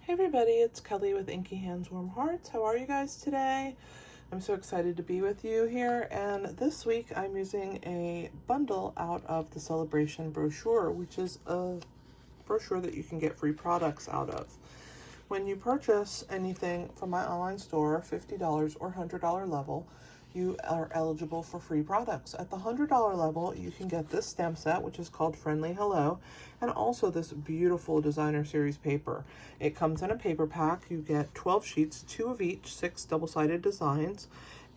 Hey everybody, it's Kelly with Inky Hands Warm Hearts. How are you guys today? I'm so excited to be with you here, and this week I'm using a bundle out of the Celebration brochure, which is a brochure that you can get free products out of. When you purchase anything from my online store, $50 or $100 level, you are eligible for free products. At the $100 level, you can get this stamp set, which is called Friendly Hello, and also this beautiful designer series paper. It comes in a paper pack. You get 12 sheets, 2 of each, 6 double-sided designs,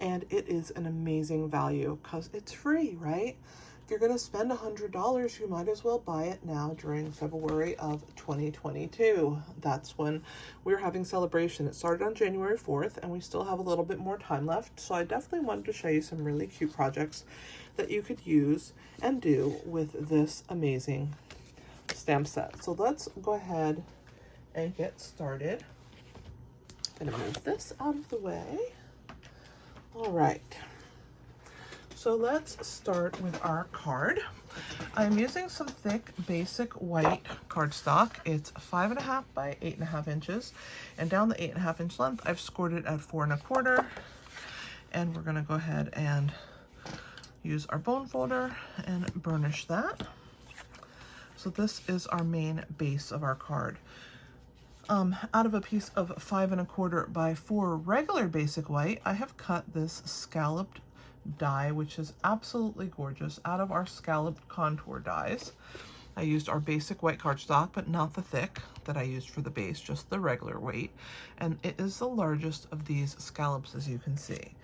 and it is an amazing value because it's free, right? If you're going to spend $100, you might as well buy it now during February of 2022. That's when we're having Celebration. It started on January 4th, and we still have a little bit more time left. So I definitely wanted to show you some really cute projects that you could use and do with this amazing stamp set. So let's go ahead and get started. I'm going to move this out of the way. All right. So let's start with our card. I'm using some thick basic white cardstock. It's 5.5 by 8.5 inches, and down the 8.5 inch length I've scored it at 4 1/4, and we're going to go ahead and use our bone folder and burnish that. So this is our main base of our card. Out of a piece of 5 1/4 by 4 regular basic white, I have cut this scalloped die, which is absolutely gorgeous, out of our scalloped contour dies. I used our basic white cardstock, but not the thick that I used for the base, just the regular weight, and it is the largest of these scallops, as you can see.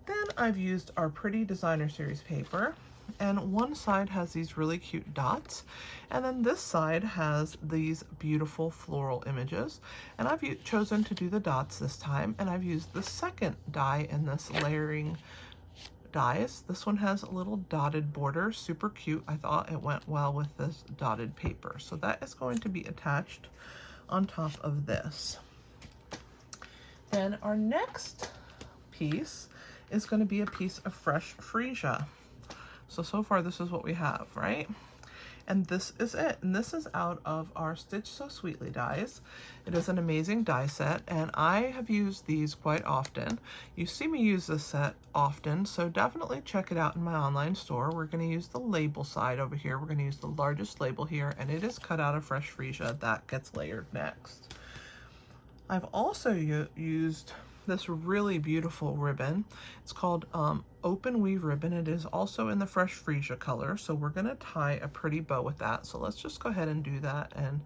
Then I've used our pretty designer series paper, and one side has these really cute dots, and then this side has these beautiful floral images, and I've chosen to do the dots this time, and I've used the second die in this layering dies. This one has a little dotted border, super cute. I thought it went well with this dotted paper. So that is going to be attached on top of this. Then our next piece is going to be a piece of fresh freesia. So far this is what we have, right? And this is it. And this is out of our Stitch So Sweetly dies. It is an amazing die set, and I have used these quite often. You see me use this set often, so definitely check it out in my online store. We're going to use the label side over here. We're going to use the largest label here, and it is cut out of fresh freesia. That gets layered next. I've also used this really beautiful ribbon. It's called Open Weave ribbon. It is also in the fresh freesia color, so we're going to tie a pretty bow with that. So let's just go ahead and do that and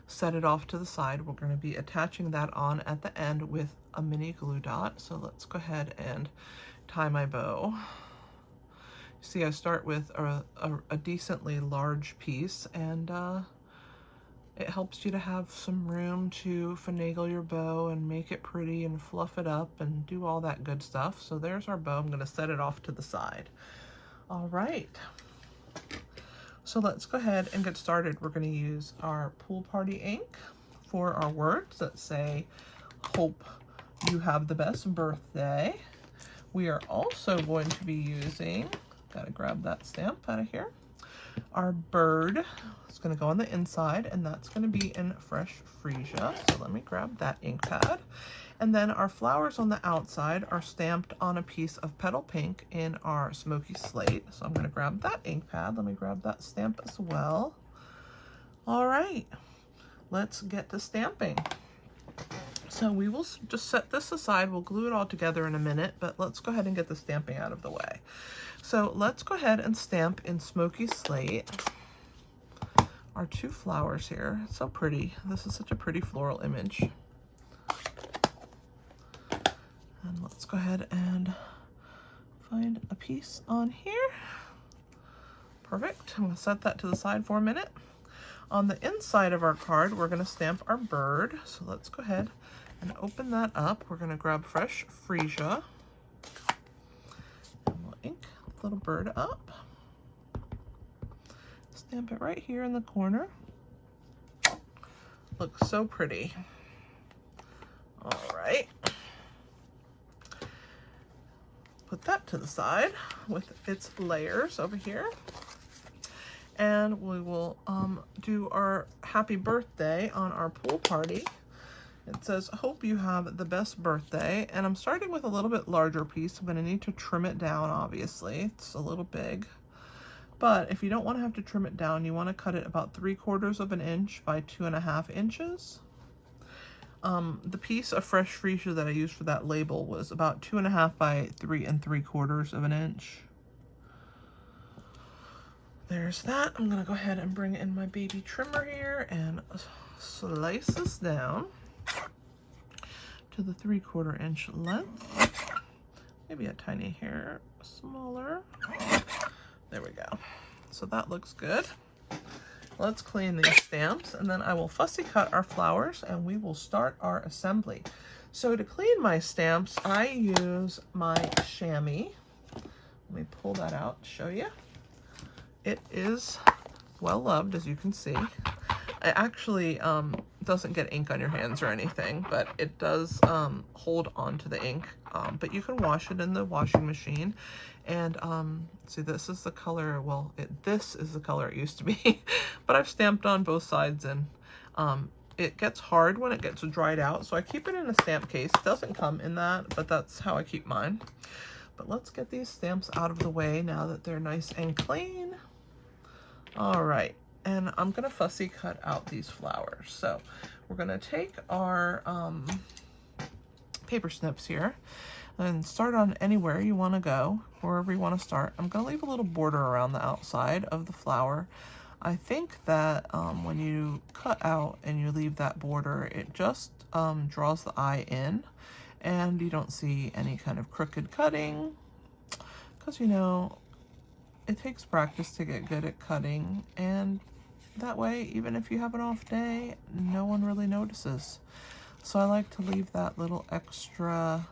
set it off to the side. We're going to be attaching that on at the end with a mini glue dot. So let's go ahead and tie my bow. See, I start with a decently large piece, and it helps you to have some room to finagle your bow and make it pretty and fluff it up and do all that good stuff. So there's our bow. I'm going to set it off to the side. All right. So let's go ahead and get started. We're going to use our pool party ink for our words that say, "Hope you have the best birthday." We are also going to be using, gotta grab that stamp out of here, our bird. It's going to go on the inside, and that's going to be in fresh freesia. So let me grab that ink pad. And then our flowers on the outside are stamped on a piece of petal pink in our smoky slate. So I'm going to grab that ink pad. Let me grab that stamp as well. All right, let's get to stamping. So we will just set this aside. We'll glue it all together in a minute, but let's go ahead and get the stamping out of the way. So let's go ahead and stamp in smoky slate our 2 flowers here. It's so pretty. This is such a pretty floral image. And let's go ahead and find a piece on here. Perfect. I'm going to set that to the side for a minute. On the inside of our card, we're going to stamp our bird. So let's go ahead and open that up. We're going to grab fresh freesia, and we'll ink the little bird up. Stamp it right here in the corner. Looks so pretty. All right. Put that to the side with its layers over here. And we will do our happy birthday on our pool party It says, hope you have the best birthday. And I'm starting with a little bit larger piece. I'm going to need to trim it down, obviously. It's a little big. But if you don't want to have to trim it down, you want to cut it about 3/4 of an inch by 2.5 inches. The piece of fresh freesia that I used for that label was about 2.5 by 3 3/4 of an inch. There's that. I'm going to go ahead and bring in my baby trimmer here and slice this down to the 3/4 inch length. Maybe a tiny hair smaller. There we go. So that looks good. Let's clean these stamps, and then I will fussy cut our flowers and we will start our assembly. So to clean my stamps, I use my chamois. Let me pull that out and show you. It is well loved, as you can see. It actually doesn't get ink on your hands or anything, but it does hold on to the ink. But you can wash it in the washing machine. And see, this is the color, well, this is the color it used to be, but I've stamped on both sides, and it gets hard when it gets dried out. So I keep it in a stamp case. It doesn't come in that, but that's how I keep mine. But let's get these stamps out of the way now that they're nice and clean. All right. And I'm going to fussy cut out these flowers. So we're going to take our paper snips here and start on anywhere you want to go, wherever you want to start. I'm going to leave a little border around the outside of the flower. I think that when you cut out and you leave that border, it just draws the eye in, and you don't see any kind of crooked cutting, because, you know, it takes practice to get good at cutting, and that way, even if you have an off day, no one really notices. So I like to leave that little extra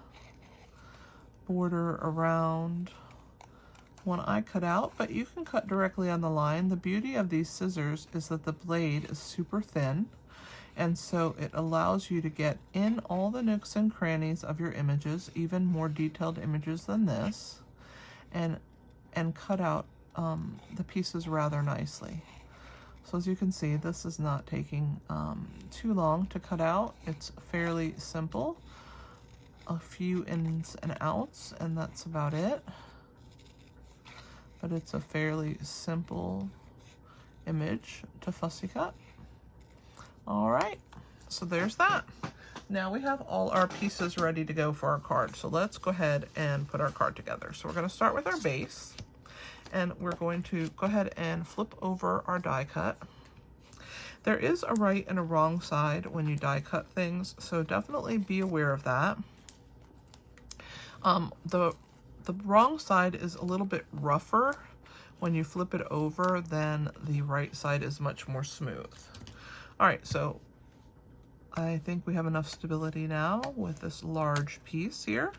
border around when I cut out, but you can cut directly on the line. The beauty of these scissors is that the blade is super thin, and so it allows you to get in all the nooks and crannies of your images, even more detailed images than this, and cut out the pieces rather nicely. So as you can see, this is not taking too long to cut out. It's fairly simple, a few ins and outs, and that's about it. But it's a fairly simple image to fussy cut. All right, so there's that. Now we have all our pieces ready to go for our card. So let's go ahead and put our card together. So we're going to start with our base. And we're going to go ahead and flip over our die cut. There is a right and a wrong side when you die cut things, so definitely be aware of that. The wrong side is a little bit rougher when you flip it over, than the right side is much more smooth. All right, so I think we have enough stability now with this large piece here.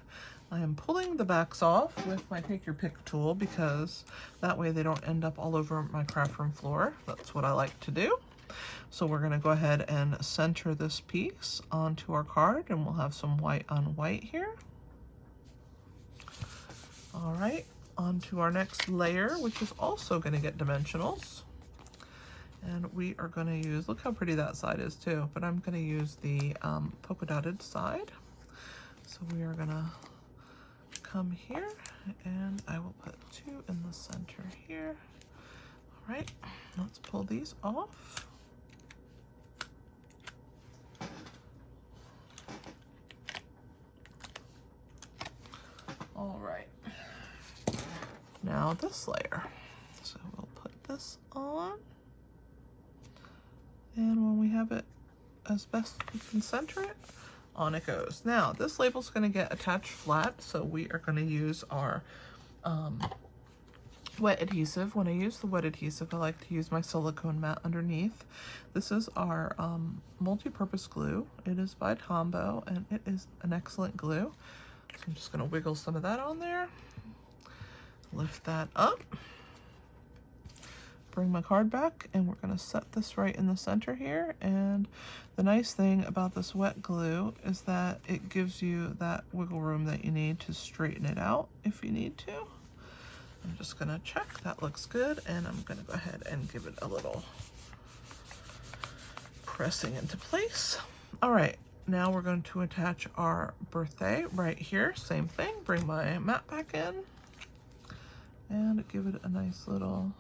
I am pulling the backs off with my take your pick tool, because that way they don't end up all over my craft room floor. That's what I like to do. So we're going to go ahead and center this piece onto our card, and we'll have some white on white here. All right, onto our next layer, which is also going to get dimensionals. And we are going to use, look how pretty that side is too, but I'm going to use the polka dotted side. So we are going to come here, and I will put 2 in the center here. All right, let's pull these off. All right, now this layer. So we'll put this on, and when we have it as best we can center it, on it goes. Now this label is going to get attached flat, so we are going to use our wet adhesive. When I use the wet adhesive, I like to use my silicone mat underneath. This is our multi-purpose glue. It is by Tombow, and it is an excellent glue. So I'm just going to wiggle some of that on there, lift that up, bring my card back, and we're going to set this right in the center here. And the nice thing about this wet glue is that it gives you that wiggle room that you need to straighten it out if you need to. I'm just going to check that looks good, and I'm going to go ahead and give it a little pressing into place. All right, now we're going to attach our birthday right here. Same thing, bring my mat back in and give it a nice little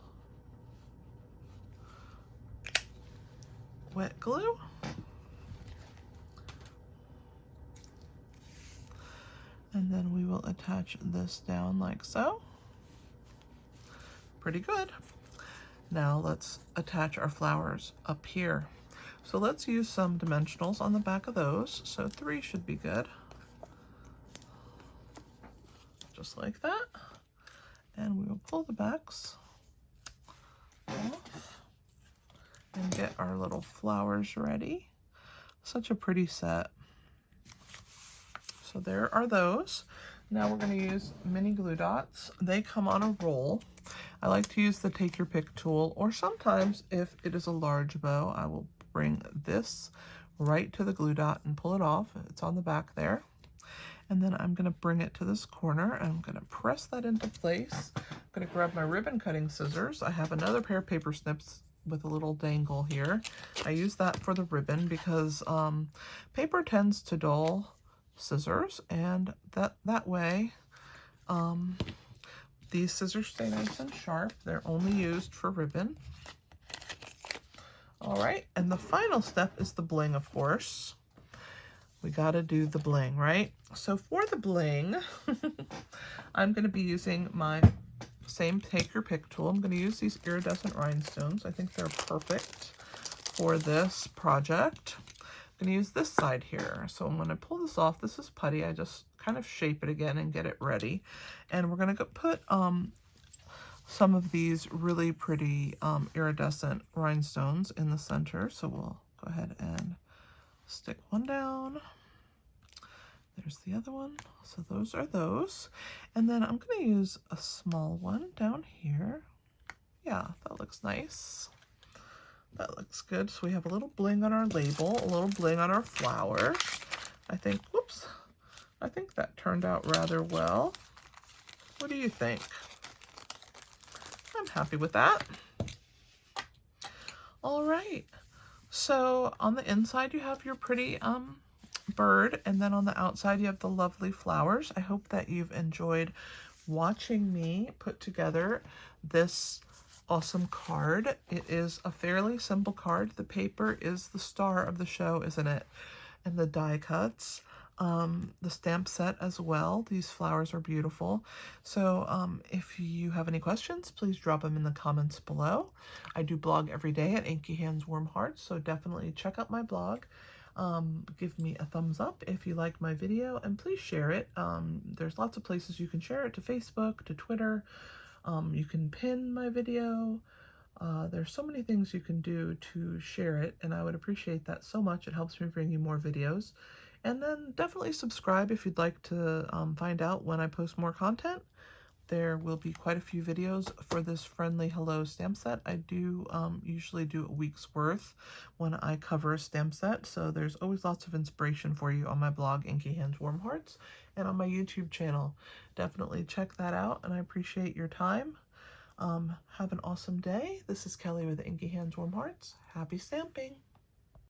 wet glue. And then we will attach this down like so. Pretty good. Now let's attach our flowers up here. So let's use some dimensionals on the back of those. So 3 should be good. Just like that. And we will pull the backs off and get our little flowers ready. Such a pretty set. So there are those. Now we're going to use mini glue dots. They come on a roll. I like to use the take your pick tool, or sometimes if it is a large bow, I will bring this right to the glue dot and pull it off. It's on the back there. And then I'm going to bring it to this corner and I'm going to press that into place. I'm going to grab my ribbon cutting scissors. I have another pair of paper snips with a little dangle here. I use that for the ribbon because paper tends to dull scissors, and that way these scissors stay nice and sharp. They're only used for ribbon. All right, and the final step is the bling, of course. We got to do the bling, right? So for the bling, I'm going to be using my same take your pick tool. I'm going to use these iridescent rhinestones. I think they're perfect for this project. I'm going to use this side here. So when I pull this off, this is putty. I just kind of shape it again and get it ready. And we're going to put some of these really pretty iridescent rhinestones in the center. So we'll go ahead and stick one down. There's the other one. So those are those. And then I'm going to use a small one down here. Yeah, that looks nice. That looks good. So we have a little bling on our label, a little bling on our flowers. I think, whoops, I think that turned out rather well. What do you think? I'm happy with that. All right. So on the inside you have your pretty bird, and then on the outside you have the lovely flowers. I hope that you've enjoyed watching me put together this awesome card. It is a fairly simple card. The paper is the star of the show, isn't it? And the die cuts, the stamp set as well. These flowers are beautiful. So if you have any questions, please drop them in the comments below. I do blog every day at Inky Hands Warm Hearts, so definitely check out my blog. Give me a thumbs up if you like my video, and please share it. There's lots of places you can share it, to Facebook, to Twitter. You can pin my video. There's so many things you can do to share it, and I would appreciate that so much. It helps me bring you more videos. And then definitely subscribe if you'd like to find out when I post more content. There will be quite a few videos for this Friendly Hello stamp set. I do usually do a week's worth when I cover a stamp set, so there's always lots of inspiration for you on my blog, Inky Hands Warm Hearts, and on my YouTube channel. Definitely check that out, and I appreciate your time. Have an awesome day. This is Kelly with Inky Hands Warm Hearts. Happy stamping!